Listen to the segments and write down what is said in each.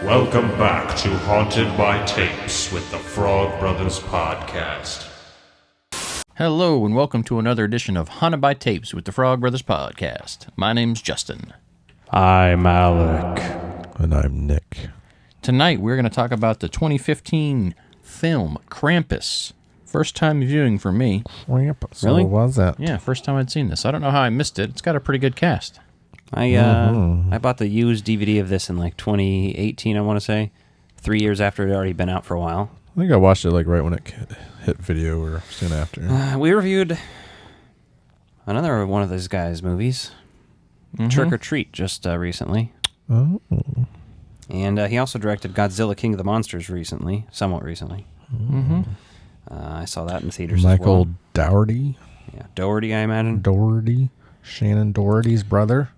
Welcome back to Haunted by Tapes with the Frog Brothers Podcast. Hello, and welcome to another edition of Haunted by Tapes with the Frog Brothers Podcast. My name's Justin. I'm Alec. And I'm Nick. Tonight, we're going to talk about the 2015 film Krampus. First time viewing for me. Krampus. Really? What was that? Yeah, first time I'd seen this. I don't know how I missed it. It's got a pretty good cast. I bought the used DVD of this in like 2018, I want to say. 3 years after it had already been out for a while. I think I watched it like right when it hit video or soon after. We reviewed another one of those guys' movies, Trick or Treat, just recently. Oh. And he also directed Godzilla King of the Monsters recently, somewhat recently. Mm-hmm. I saw that in theaters as well. Michael Dougherty. Yeah, Doherty, I imagine. Dougherty. Shannon Doherty's brother.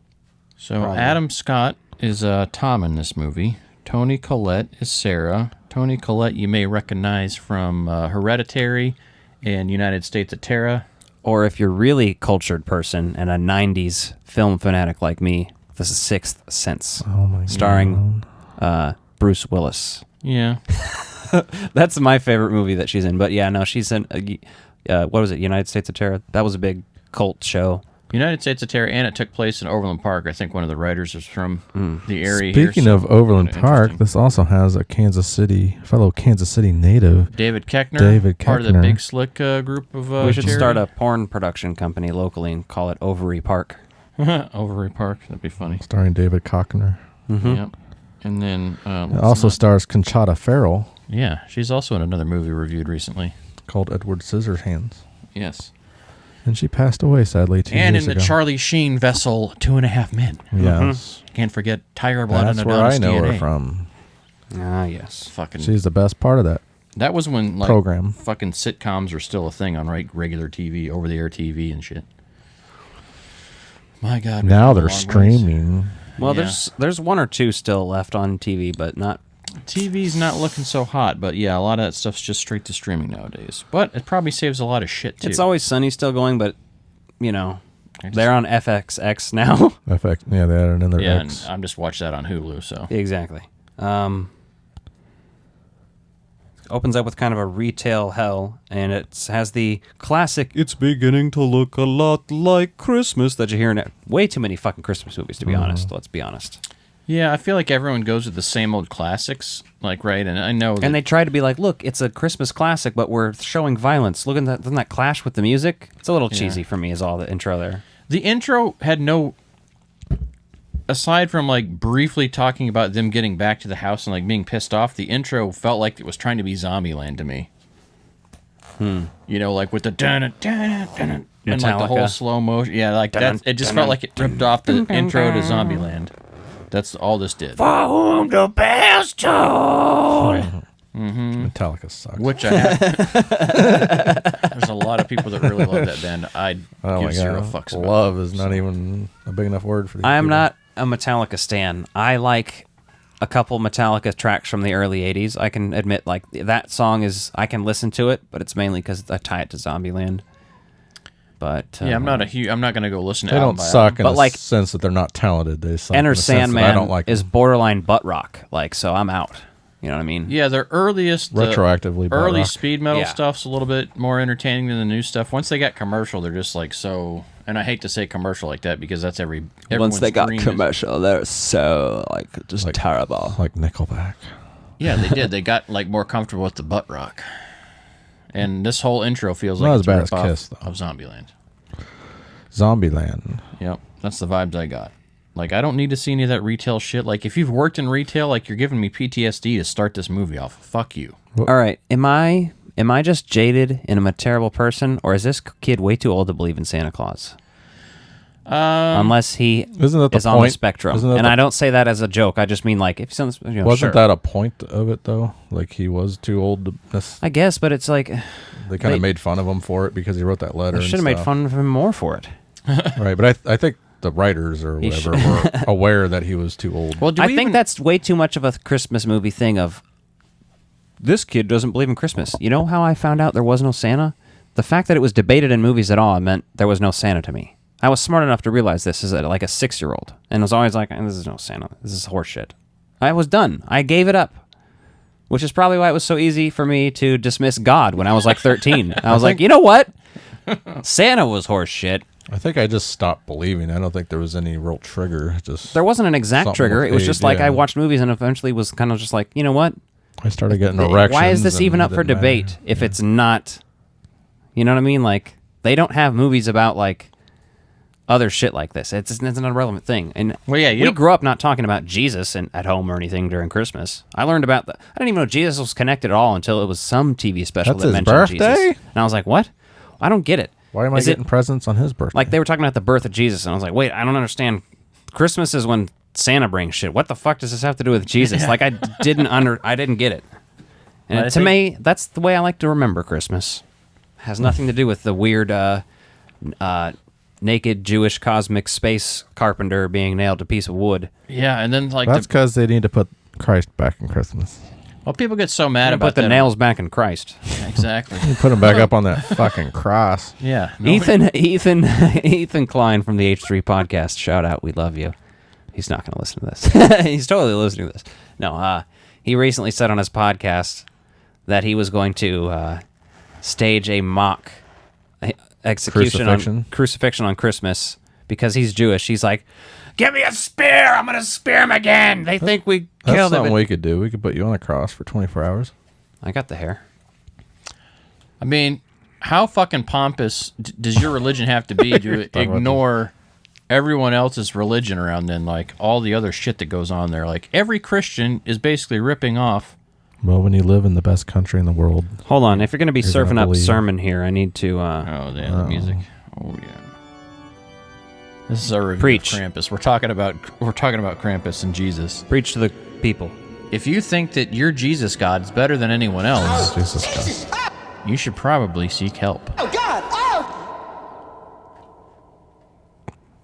So Probably. Adam Scott is Tom in this movie. Toni Collette is Sarah. Toni Collette you may recognize from Hereditary and United States of Terror. Or if you're really cultured person and a 90s film fanatic like me, this is Sixth Sense. Oh my god. Starring Bruce Willis. Yeah. That's my favorite movie that she's in. But yeah, no, she's in, what was it, United States of Terror? That was a big cult show. United States of Terror, and it took place in Overland Park. I think one of the writers is from the area. Speaking here, of Overland Park, this also has a fellow Kansas City native. David Koechner, part of the Koechner. Big Slick group of We should charity. start a porn production company locally and call it Ovary Park. Overy Park. That'd be funny. Starring David Koechner. Yep. And then It also stars Conchata Ferrell, yeah, she's also in another movie reviewed recently. called Edward Scissorhands. Yes. And she passed away, sadly, 2 And years in ago. the Charlie Sheen vessel, 2.5 Men. Yes. Can't forget Tiger Blood That's and where I Adonis know DNA. her from. Ah, yes. Fucking. She's the best part of that That was when like program. fucking sitcoms were still a thing on regular TV, over-the-air TV and shit. My God. we've Now come a they're long ways. streaming. Well, Yeah. there's one or two still left on TV, but not. TV's not looking so hot, but yeah, a lot of that stuff's just straight to streaming nowadays. But it probably saves a lot of shit, too. It's Always Sunny still going, but, you know, they're on FXX now. Effect. Yeah, they added in their yeah, X. and I'm just watching that on Hulu, so. Exactly. Opens up with kind of a retail hell, and it has the classic, it's beginning to look a lot like Christmas that you hear in way too many fucking Christmas movies, to be honest. Let's be honest. Yeah, I feel like everyone goes with the same old classics, like, right? And I know that And they try to be like, look, it's a Christmas classic, but we're showing violence. Look at that, doesn't that clash with the music? It's a little cheesy for me, is all the intro there. the intro had no... Aside from, like, briefly talking about them getting back to the house and, like, being pissed off, the intro felt like it was trying to be Zombieland to me. You know, like, with the dun-dun-dun-dun-dun, and, like, the whole Metallica. slow motion. Yeah, like, that. It just felt like it ripped off the intro to Zombieland. That's all this did. For whom the best told. Metallica sucks. Which I have. There's a lot of people that really love that band. I Oh give my zero god. fucks about Love is not even a big enough word for these I am people. not a Metallica stan. I like a couple Metallica tracks from the early 80s. I can admit, like, that song is, I can listen to it, but it's mainly because I tie it to Zombieland. But I'm not I'm not gonna go listen to They album don't by suck in But the like- sense that they're not talented. They suck Enter in the sense that Sandman I don't like is them. borderline butt rock. Like, so I'm out. You know what I mean? Yeah, their earliest Retroactively butt early rock. speed metal Yeah. stuff's a little bit more entertaining than the new stuff. Once they got commercial, they're just like so. And I hate to say commercial like that because that's everyone's dream is- commercial, they're so, like, just terrible. like Nickelback. Yeah, they did. They got like more comfortable with the butt rock. And this whole intro feels Not like as it's a bad as ripoff Kiss, though. of Zombieland. Zombieland. Yep, that's the vibes I got. Like, I don't need to see any of that retail shit. Like, if you've worked in retail, like, you're giving me PTSD to start this movie off. Fuck you. All right, am I just jaded and I'm a terrible person, or is this kid way too old to believe in Santa Claus? Unless he Isn't that the is on the point? spectrum. Isn't that And the- I don't say that as a joke. I just mean, like, if he's on the, Wasn't sure. that a point of it, though? Like, he was too old to... I guess, but it's like, They kind They- of made fun of him for it because he wrote that letter I and should have made stuff. fun of him more for it. Right, but I think the writers or He whatever were aware that he was too old. Well, do I we think even- that's way too much of a Christmas movie thing of, this kid doesn't believe in Christmas. You know how I found out there was no Santa? The fact that it was debated in movies at all meant there was no Santa to me. I was smart enough to realize this as like a 6-year-old, and was always like, "This is no Santa. This is horseshit." I was done. I gave it up. Which is probably why it was so easy for me to dismiss God when I was like 13. I was like, you know what? Santa was horse shit. I think I just stopped believing. I don't think there was any real trigger. Just There wasn't an exact something trigger. with It was age, just like yeah. I watched movies and eventually was kind of just like, you know what? I started getting erections. Why is this and even it up for didn't debate matter. if it's not, you know what I mean? Like, they don't have movies about, like, other shit like this. It's an irrelevant thing. And Well, yeah, you we don't- grew up not talking about Jesus at home or anything during Christmas. I learned about I didn't even know Jesus was connected at all until it was some TV special That's that his mentioned birthday? Jesus. And I was like, what? I don't get it. Why am I Is it- getting presents on his birthday? Like, they were talking about the birth of Jesus, and I was like, wait, I don't understand. Christmas is when Santa brings shit. What the fuck does this have to do with Jesus? Like, I didn't get it. And Well, I to think- me, that's the way I like to remember Christmas. Has nothing to do with the weird naked Jewish cosmic space carpenter being nailed to a piece of wood. Yeah, and then like That's because they need to put Christ back in Christmas. well, people get so mad about Put the that. nails back in Christ. Yeah, exactly. Put him back up on that fucking cross. Yeah. no, Ethan Klein from the H3 podcast. Shout out, we love you. He's not going to listen to this. He's totally listening to this. No, he recently said on his podcast that he was going to stage a mock crucifixion on Christmas because he's Jewish. He's like, "Give me a spear! I'm going to spear him again." They think we That's killed him. something we could do. We could put you on a cross for 24 hours. I got the hair. I mean, how fucking pompous does your religion have to be to ignore everyone else's religion around then? Like all the other shit that goes on there. Like every Christian is basically ripping off. Well, when you live in the best country in the world, Hold on. If you're going to be You're gonna surfing up believe. sermon here, I need to... Oh, yeah, the music. Oh yeah. This is our review Preach. of Krampus. We're talking about Krampus and Jesus. preach to the people. If you think that your Jesus God is better than anyone else, Jesus God. you should probably seek help.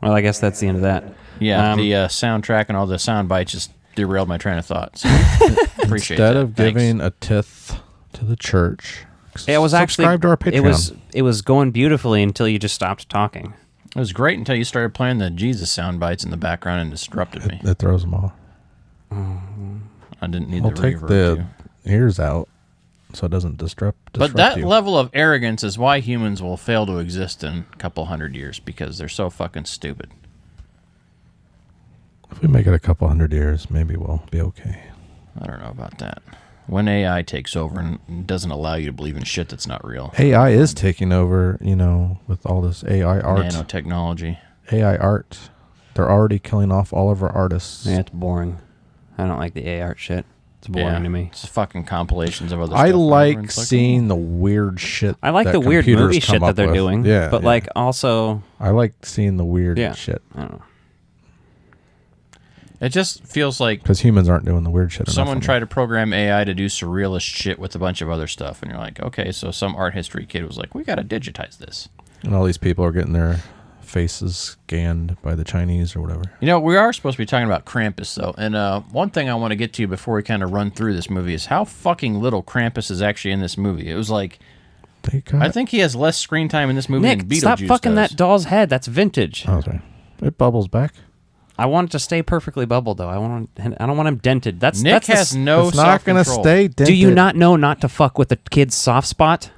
Well, I guess that's the end of that. Yeah, Um, the soundtrack and all the sound bites just derailed my train of thought. So appreciate Instead that. of Thanks. giving a tithe to the church, It was actually subscribe to our Patreon. It was going beautifully until you just stopped talking. It was great until you started playing the Jesus sound bites in the background and disrupted me. It throws them off. I didn't need We'll the take reverb. the too. ears out so it doesn't disrupt But that you. level of arrogance is why humans will fail to exist in a couple hundred years because they're so fucking stupid. If we make it a couple hundred years, maybe we'll be okay. I don't know about that. When AI takes over and doesn't allow you to believe in shit that's not real. AI is taking over, with all this AI art. Nanotechnology. AI art. They're already killing off all of our artists. Yeah, it's boring. I don't like the art shit. It's boring to me. It's fucking compilations of other I stuff. like It's seeing the weird shit. I like that the weird computers movie come shit that up they're with. doing. Yeah, But yeah. like also, I like seeing the weird Yeah. shit I don't know. It just feels like because humans aren't doing the weird shit. someone enough tried to program AI to do surrealist shit with a bunch of other stuff, and you're like, okay, so some art history kid was like, we got to digitize this. and all these people are getting their faces scanned by the Chinese or whatever. You know, we are supposed to be talking about Krampus, though, and one thing I want to get to before we kind of run through this movie is how fucking little Krampus is actually in this movie. It was like, They got I think he has less screen time in this movie than Nick, Beetlejuice stop fucking does. that doll's head. That's vintage. Oh, sorry. It bubbles back. I want it to stay perfectly bubbled though. I don't want him dented. That's Nick that's the has no It's not gonna self-control. stay dented. Do you not know not to fuck with the kid's soft spot?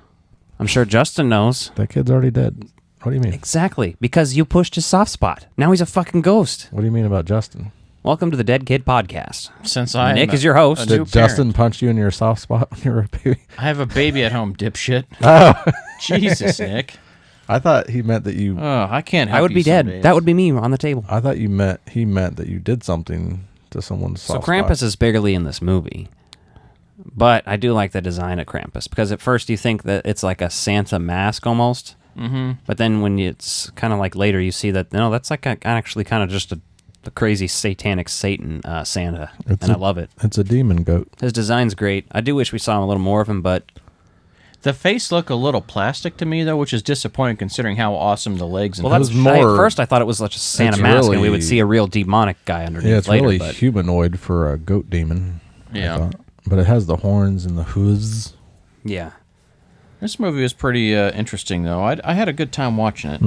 I'm sure Justin knows. That kid's already dead. What do you mean? Exactly, because you pushed his soft spot. Now he's a fucking ghost. What do you mean about Justin? Welcome to the Dead Kid Podcast. Since I Nick am is your host. a Did new Justin parent. punch you in your soft spot when you were a baby? I have a baby at home, dipshit. Oh, Jesus, Nick. I thought he meant that you. Oh, I can't help I would you be some dead. days. That would be me on the table. I thought he meant that you did something to someone's So soft Krampus spot. is barely in this movie. But I do like the design of Krampus because at first you think that it's like a Santa mask almost. Mm-hmm. But then when it's kind of like later you see that, no, that's like actually kind of just a crazy satanic Satan Santa. It's I love it. It's a demon goat. His design's great. I do wish we saw a little more of him, but The face looked a little plastic to me, though, which is disappointing considering how awesome the legs and well, that's was more- at first I thought it was like a Santa it's mask, and we really- would see a real demonic guy underneath Yeah, it's later. really but humanoid for a goat demon. I Yeah. thought. But it has the horns and the hooves. yeah, This movie was pretty interesting, though. I had a good time watching it.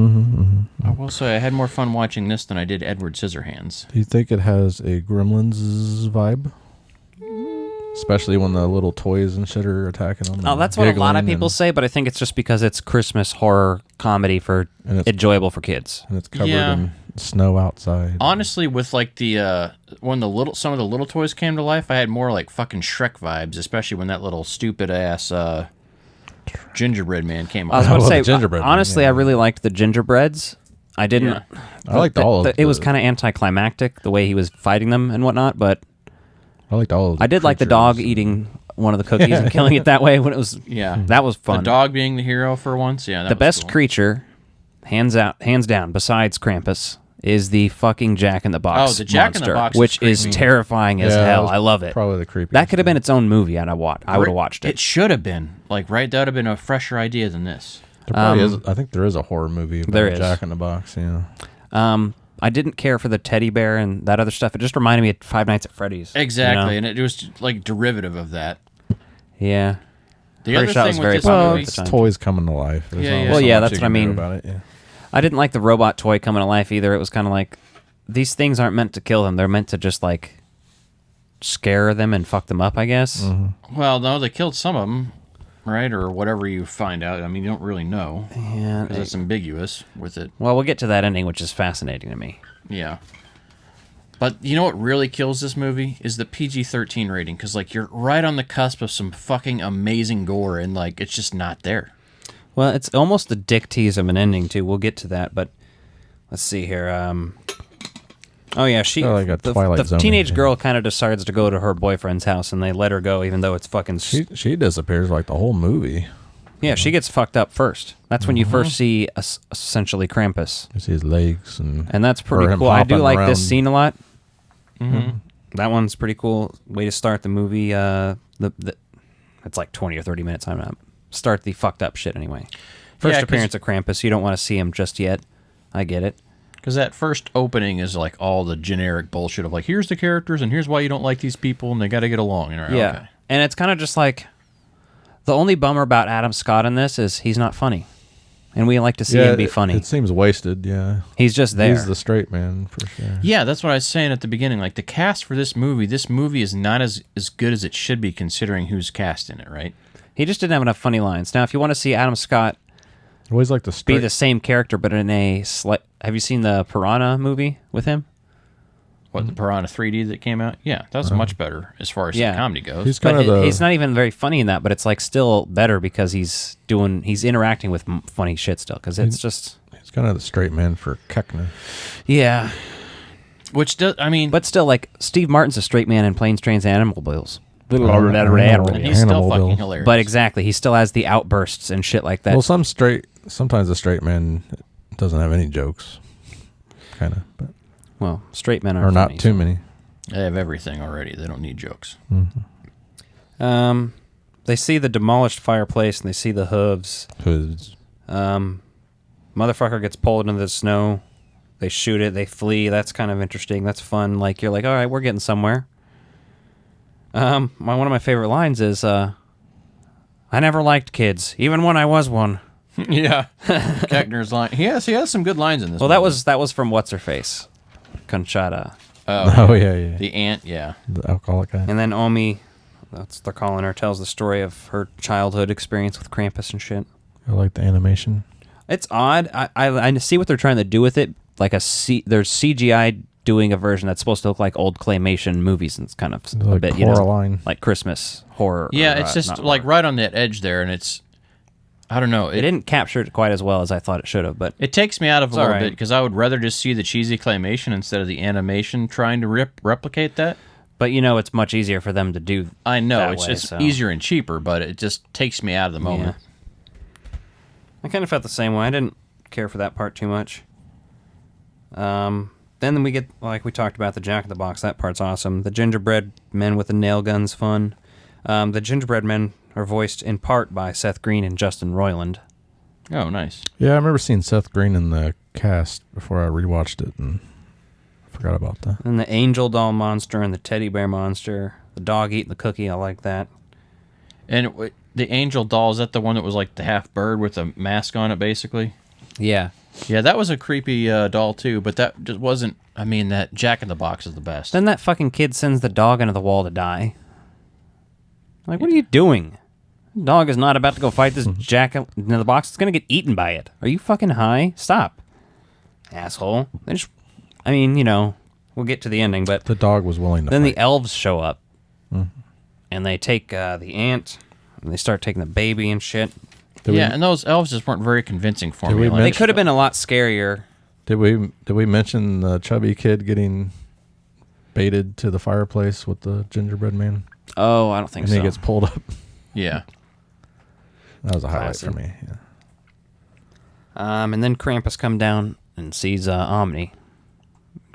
I will say I had more fun watching this than I did Edward Scissorhands. Do you think it has a Gremlins vibe? Especially when the little toys and shit are attacking them. Oh, that's what a lot of people say, but I think it's just because it's Christmas horror comedy for enjoyable for kids. And it's covered in snow outside. Honestly, with like the when some of the little toys came to life, I had more like fucking Shrek vibes, especially when that little stupid ass gingerbread man came I was out. about to say, gingerbread man, honestly, I really liked the gingerbreads. I didn't. Yeah. I liked all of it was kind of anticlimactic the way he was fighting them and whatnot, but I liked all of them. I did like the dog eating one of the cookies and killing it that way when it was. Yeah, that was fun. The dog being the hero for once. Yeah, the best creature, hands down, besides Krampus, is the fucking Jack in the Box. Oh, the Jack in the monster, Box, which is terrifying as hell. I love it. Probably the creepiest. That could have been its own movie, and I would have watched it. It should have been that would have been a fresher idea than this. There probably is. I think there is a horror movie about there is. Jack in the Box. Yeah. I didn't care for the teddy bear and that other stuff. It just reminded me of Five Nights at Freddy's. Exactly, and it was like derivative of that. Yeah. The other thing with this Well, movie, it's toys coming to life. There's Yeah, only yeah. so Well, yeah, much that's you what I can do mean. About it. Yeah. I didn't like the robot toy coming to life either. It was kind of like, these things aren't meant to kill them. They're meant to just like scare them and fuck them up, I guess. well, no, they killed some of them, right, or whatever you find out. I mean, you don't really know Yeah. because it's ambiguous with it. Well, we'll get to that ending, which is fascinating to me. Yeah. But you know what really kills this movie is the PG-13 rating, because like you're right on the cusp of some fucking amazing gore, and like it's just not there. Well, it's almost a dick tease of an ending too. We'll get to that, but let's see here. Oh yeah, Like a Twilight the Zone teenage ending. girl kind of decides to go to her boyfriend's house, and they let her go, even though it's fucking. She disappears like the whole movie. Yeah, she gets fucked up first. That's when you first see essentially Krampus, You see his legs and and that's pretty or him cool. I do hopping like around. this scene a lot. That one's pretty cool. Way to start the movie. It's like 20 or 30 minutes. I'm not start the fucked up shit anyway. First Yeah, 'cause- appearance of Krampus. You don't want to see him just yet. I get it. Because that first opening is like all the generic bullshit of like, here's the characters and here's why you don't like these people and they got to get along. And Yeah, okay. and it's kind of just like the only bummer about Adam Scott in this is he's not funny, and we like to see him be funny. It seems wasted. Yeah. He's just there. He's the straight man for sure. Yeah, that's what I was saying at the beginning. Like the cast for this movie is not as good as it should be considering who's cast in it, right? He just didn't have enough funny lines. Now, if you want to see Adam Scott Always like the be straight. the same character but in a slight, have you seen the Piranha movie with him? What, the Piranha 3D that came out? Yeah, that's much better as far as the comedy goes. He's But kind of the. he's not even very funny in that, but it's like still better because he's interacting with funny shit still, because it's just He's kind of the straight man for Keckner. yeah. Which does, I mean, But still, like Steve Martin's a straight man in Planes, Trains, and Automobiles. and he's still Animal fucking Bill. hilarious. But exactly, he still has the outbursts and shit like that. Well, sometimes a straight man doesn't have any jokes, kind of, but Well, straight men are or not funny, too so. many. they have everything already. They don't need jokes. They see the demolished fireplace and they see the hooves. Hoods. Motherfucker gets pulled into the snow. They shoot it. They flee. That's kind of interesting. That's fun. Like you're like, all right, we're getting somewhere. One of my favorite lines is, "I never liked kids, even when I was one." Yeah. Keckner's line. He has some good lines in this Well, movie. that was from what's her face, Conchata, Oh yeah. The ant, yeah. The alcoholic guy. and then Omi, that's what they're calling her, tells the story of her childhood experience with Krampus and shit. I like the animation. It's odd. I see what they're trying to do with it. Like there's CGI doing a version that's supposed to look like old claymation movies, and it's kind of a Like bit, Coraline. like Christmas horror. Yeah, or, it's just not like horror. right on that edge there, and it's, I don't know. It didn't capture it quite as well as I thought it should have, but It takes me out of a It's little all right. bit because I would rather just see the cheesy claymation instead of the animation trying to replicate that. it's much easier for them to do. I know that it's way, just so. E-, easier and cheaper, but it just takes me out of the moment. I kind of felt the same way. I didn't care for that part too much. Then we get, like we talked about, the Jack in the Box. That part's awesome. The gingerbread men with the nail guns, fun. The gingerbread men are voiced in part by Seth Green and Justin Roiland. Oh, nice. Yeah, I remember seeing Seth Green in the cast before I rewatched it, and I forgot about that. And the angel doll monster and the teddy bear monster. The dog eating the cookie. I like that. And the angel doll, is that the one that was like the half bird with a mask on it, basically? Yeah. Yeah, that was a creepy doll too, but that just wasn't. I mean, that Jack in the Box is the best. Then that fucking kid sends the dog into the wall to die. Like, what are you doing? Dog is not about to go fight this Jack in the Box. It's gonna get eaten by it. Are you fucking high? Stop, asshole. I mean, we'll get to the ending, but The dog was willing to then fight. the elves show up, and they take the aunt, and they start taking the baby and shit. And those elves just weren't very convincing for me. They could have been a lot scarier. Did we mention the chubby kid getting baited to the fireplace with the gingerbread man? Oh, I don't think And so. he gets pulled up. Yeah. That was a highlight Classic. for me. Yeah. And then Krampus come down and sees Omni,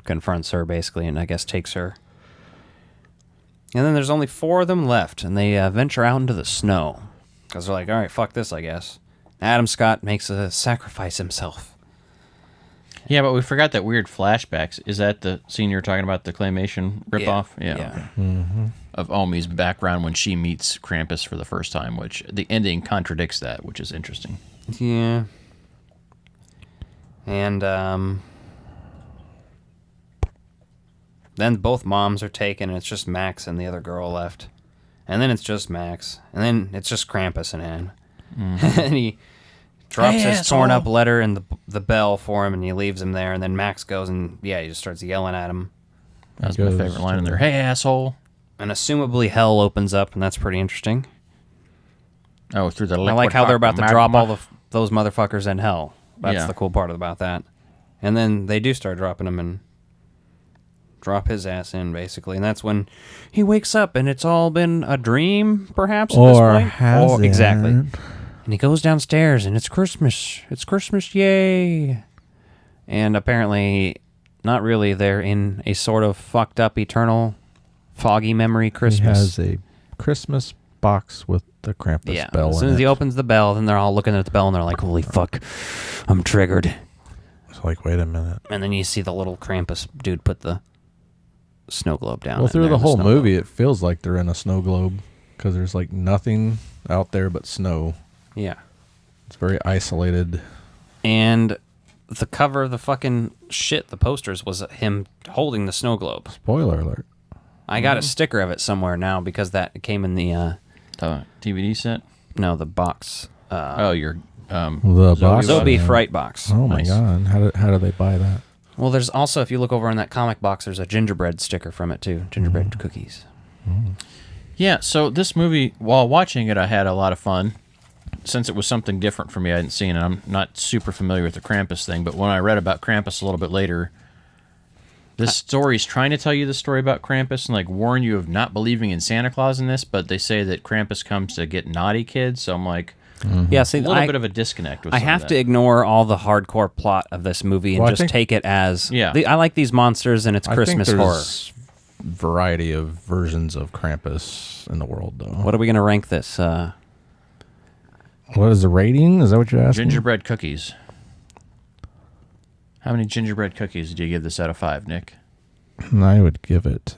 confronts her basically, and I guess takes her. And then there's only 4 of them left, and they venture out into the snow because they're like, all right, fuck this, I guess. Adam Scott makes a sacrifice himself. Yeah, but we forgot that weird flashbacks. Is that the scene you were talking about, the claymation ripoff? Yeah. Yeah. Of Omi's background when she meets Krampus for the first time, which the ending contradicts that, which is interesting. Yeah. And then both moms are taken, and it's just Max and the other girl left. And then it's just Max. And then it's just Krampus and Anne. And he drops his torn up letter and the bell for him, and he leaves him there. And then Max goes and, he just starts yelling at him. That's my favorite line in there. Hey, asshole. And assumably hell opens up, and that's pretty interesting. Oh, through the I liquid like how they're about to drop magma. all those motherfuckers in hell. That's Yeah. the cool part about that. And then they do start dropping them and drop his ass in, basically. And that's when he wakes up, and it's all been a dream, perhaps, at this Or point. has Exactly. it? And he goes downstairs, and it's Christmas. It's Christmas, yay! And apparently, not really. They're in a sort of fucked up, eternal, foggy memory Christmas. He has a Christmas box with the Krampus bell as soon in as he it. opens the bell, then they're all looking at the bell, and they're like, holy fuck, I'm triggered. It's like, wait a minute. And then you see the little Krampus dude put the snow globe down. Well, in through there the in whole snow movie, globe. it feels like they're in a snow globe because there's like nothing out there but snow. Yeah. It's very isolated. And the cover of the fucking shit, the posters, was him holding the snow globe. Spoiler alert. I got a sticker of it somewhere now because that came in the, DVD set? the box. Your The box. Zombie Fright box. Oh my Nice. god! How do they buy that? Well, there's also, if you look over in that comic box, there's a gingerbread sticker from it too. Gingerbread cookies. Yeah, so this movie, while watching it, I had a lot of fun. Since it was something different for me, I hadn't seen it. I'm not super familiar with the Krampus thing, but when I read about Krampus a little bit later, this story's trying to tell you the story about Krampus and like warn you of not believing in Santa Claus in this, but they say that Krampus comes to get naughty kids, so I'm like, Yeah, see, a little bit of a disconnect with I some have of to that. ignore all the hardcore plot of this movie and Well, I just think- take it as Yeah. I like these monsters and it's Christmas I think horror. there's variety of versions of Krampus in the world, though. What are we gonna rank this? What is the rating? Is that what you're asking? Gingerbread cookies. How many gingerbread cookies do you give this out of 5, Nick? I would give it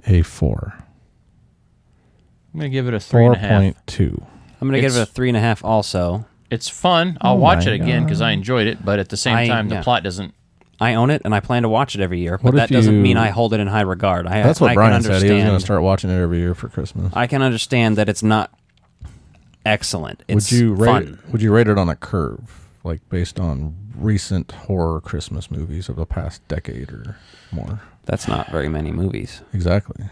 a 4. I'm going to give it a 3.5. 4.2. I'm gonna give it a It's- 3.5. Also, It's fun. I'll Oh watch my it again because I God. enjoyed it, but at the same time, the yeah. plot doesn't. I own it and I plan to watch it every year. But What that if doesn't you- mean I hold it in high regard. That's what I Brian can said. He was going to understand- start watching it every year for Christmas. I can understand that it's not excellent. It's would you rate fun. Would you rate it on a curve, like based on recent horror Christmas movies of the past decade or more? That's not very many movies. Exactly.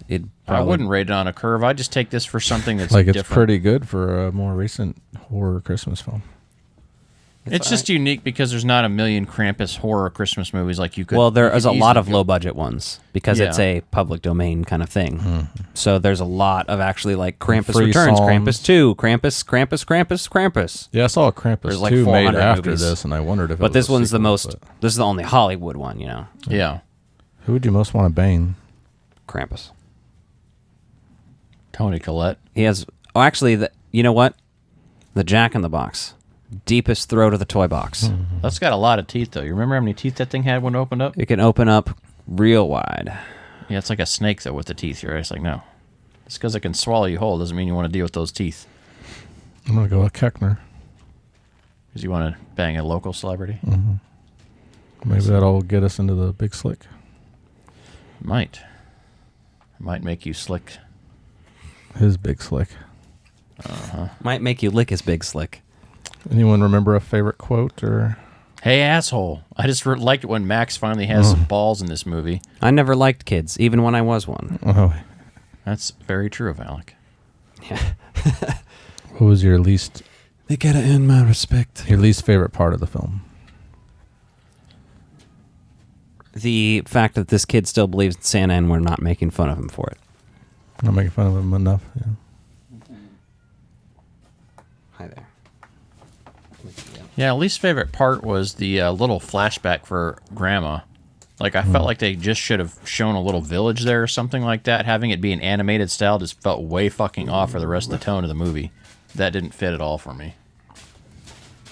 It I probably, wouldn't rate it on a curve. I just take this for something that's Like it's different. pretty good for a more recent horror Christmas film. It's just unique because there's not a million Krampus horror Christmas movies like you could. Well, there you could is a lot easily of go- low budget ones because it's Yeah. a public domain kind of thing. So there's a lot of actually like Krampus Free Returns, songs. Krampus 2, Krampus. Yeah, I saw a Krampus There's like 2 made 400 after movies. this, and I wondered if. But it was this a one's the sequel, most. but- This is the only Hollywood one, you know. Yeah. Who would you most want to bang? Krampus. Tony Collette. He has. Oh, actually, you know what? The Jack in the Box, deepest throat of the toy box. That's got a lot of teeth, though. You remember how many teeth that thing had when it opened up? It can open up real wide. Yeah, it's like a snake, though, with the teeth. You're right. It's like, no. Just because it can swallow you whole doesn't mean you want to deal with those teeth. I'm going to go with Keckner. Because you want to bang a local celebrity? Maybe that'll get us into the big slick. Might make you slick. His big slick. Might make you lick his big slick. Anyone remember a favorite quote or? Hey, asshole. I just liked it when Max finally has some balls in this movie. I never liked kids, even when I was one. Oh, That's very true of Alec. Yeah. what was your least They gotta earn my respect. favorite part of the film? The fact that this kid still believes in Santa and we're not making fun of him for it. Not making fun of him enough. Yeah. Hi there. Yeah, least favorite part was the little flashback for Grandma. Like, I felt like they just should have shown a little village there or something like that. Having it be an animated style just felt way fucking off for the rest of the tone of the movie. That didn't fit at all for me.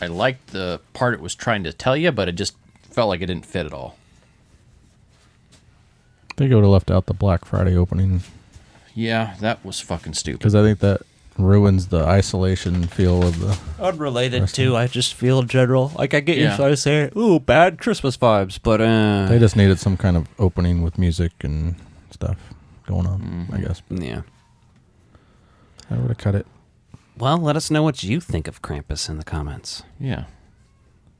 I liked the part it was trying to tell you, but it just felt like it didn't fit at all. I think I would have left out the Black Friday opening Yeah, that was fucking stupid. because I think that ruins the isolation feel of the. Unrelated to, I just feel general. Like, I get you Yeah. trying to say, ooh, bad Christmas vibes, but, They just needed some kind of opening with music and stuff going on, I guess. yeah. I would have cut it. Well, let us know what you think of Krampus in the comments. Yeah.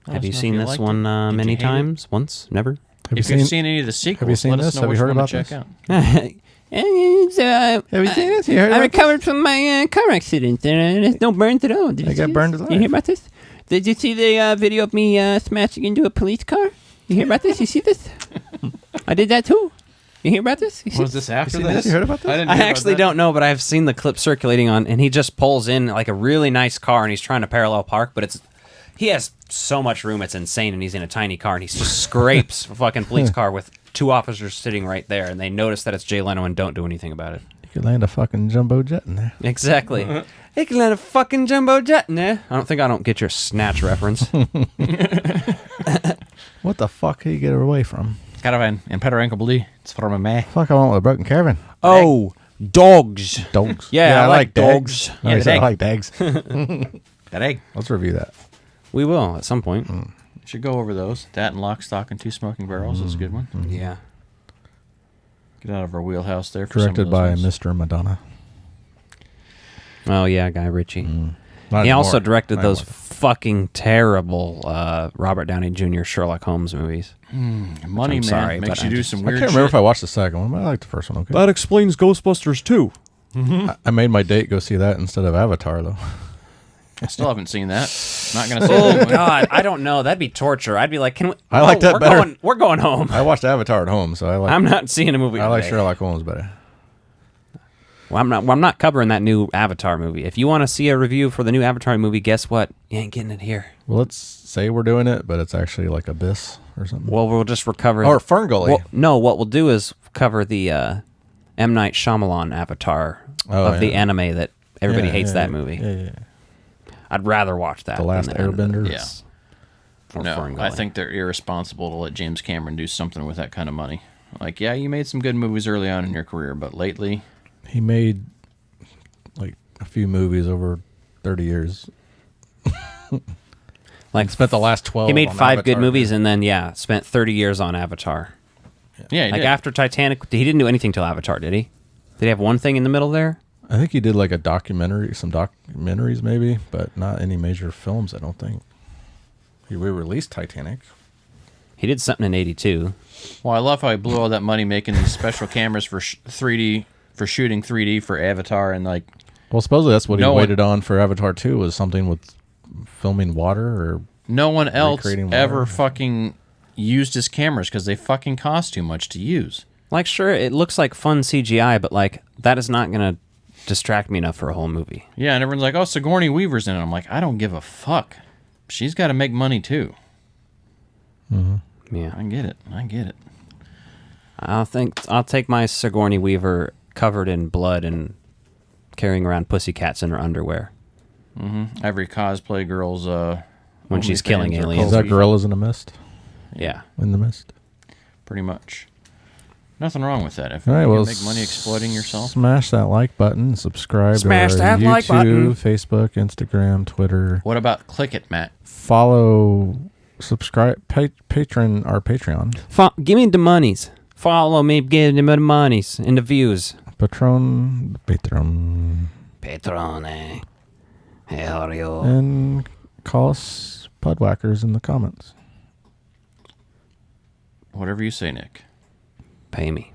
Let Have us you know if seen this liked one it. Did you many hate it? times? Once? Never? If you've seen any of the sequels, seen let us this? know Have you which heard one about to check this? out. Have you seen this? You heard I about this? recovered from my car accident and there's no burns at all. Did I you got see burned this? alive. You hear about this? Did you see the video of me smashing into a police car? You hear about this? You see this? I did that too. You hear about this? You see Was this after seen this? You heard about this? didn't I hear about actually that. don't know, but I've seen the clip circulating on, and he just pulls in like a really nice car, and he's trying to parallel park, but he has so much room, it's insane, and he's in a tiny car, and he just scrapes a fucking police car with two officers sitting right there, and they notice that it's Jay Leno and don't do anything about it. You could land a fucking jumbo jet in there. Exactly. He can land a fucking jumbo jet in there. I don't get your Snatch reference. What the fuck did you get away from? Caravan and Peterenko Blee. It's from a man. Fuck, I went with a broken caravan. Oh, dogs. Dogs. Yeah, I like dogs. dogs. No, Yeah, he said I dag. like dags. That egg. Let's review that. We will at some point. Should go over those. That and Lock, Stock, and Two Smoking Barrels is a good one. Yeah. Get out of our wheelhouse there. For some of Directed those by ones. Mr. Madonna. Oh yeah, Guy Ritchie. Not He anymore. also directed Not those anymore. fucking terrible Robert Downey Jr. Sherlock Holmes movies. Money I'm man sorry, makes but you I do just- some I weird can't remember shit. if I watched the second one, but I liked the first one. Okay. That explains Ghostbusters 2. I made my date go see that instead of Avatar, though. I still haven't seen that. Not gonna say Oh that. God, I don't know. That'd be torture. I'd be like, can we? I like that we're better. We're going home. I watched Avatar at home, so I like. I'm not seeing a movie. I like today. Sherlock Holmes better. Well, I'm not covering that new Avatar movie. If you want to see a review for the new Avatar movie, guess what? You ain't getting it here. Well, let's say we're doing it, but it's actually like Abyss or something. Well, we'll just recover. Or Ferngully. Well, no, what we'll do is cover the M. Night Shyamalan Avatar of the yeah. anime that everybody Yeah, hates yeah, that yeah. movie. Yeah. I'd rather watch that. The Last than Airbender? Yeah. Or No, Ferngully. I think they're irresponsible to let James Cameron do something with that kind of money. Like, yeah, you made some good movies early on in your career, but lately, He made like a few movies over 30 years. like Spent the last 12. he made on 5 good Avatar. movies and then spent 30 years on Avatar. yeah, he Like did. after Titanic, he didn't do anything till Avatar, did he? Did he have one thing in the middle there? I think he did like a documentary, some documentaries maybe, but not any major films, I don't think. He re-released Titanic. He did something in '82. Well, I love how he blew all that money making these special cameras for 3D, for shooting 3D for Avatar, and like, Well, supposedly that's what No he one- waited on for Avatar 2 was something with filming water or no one else Recreating ever water. fucking used his cameras because they fucking cost too much to use. Like, sure, it looks like fun CGI, but like that is not gonna distract me enough for a whole movie. Yeah, and everyone's like, "Oh, Sigourney Weaver's in it." I'm like, I don't give a fuck. She's got to make money too. Yeah, I get it. I get it. I'll take my Sigourney Weaver covered in blood and carrying around pussycats in her underwear Every cosplay girl's when she's killing OnlyFans or aliens. is that Kofi. Gorillas in the Mist? Yeah. In the Mist? Pretty much. Nothing wrong with that. If All right, you well, can make money exploiting yourself. Smash that like button. Subscribe Smash to our that YouTube, like button. Facebook, Instagram, Twitter. What about click it, Matt? Follow, subscribe, our Patreon. Give me the monies. Follow me, give me the monies and the views. Patreon. Patrone. How are you? And call us Pudwhackers in the comments. Whatever you say, Nick. Pay me.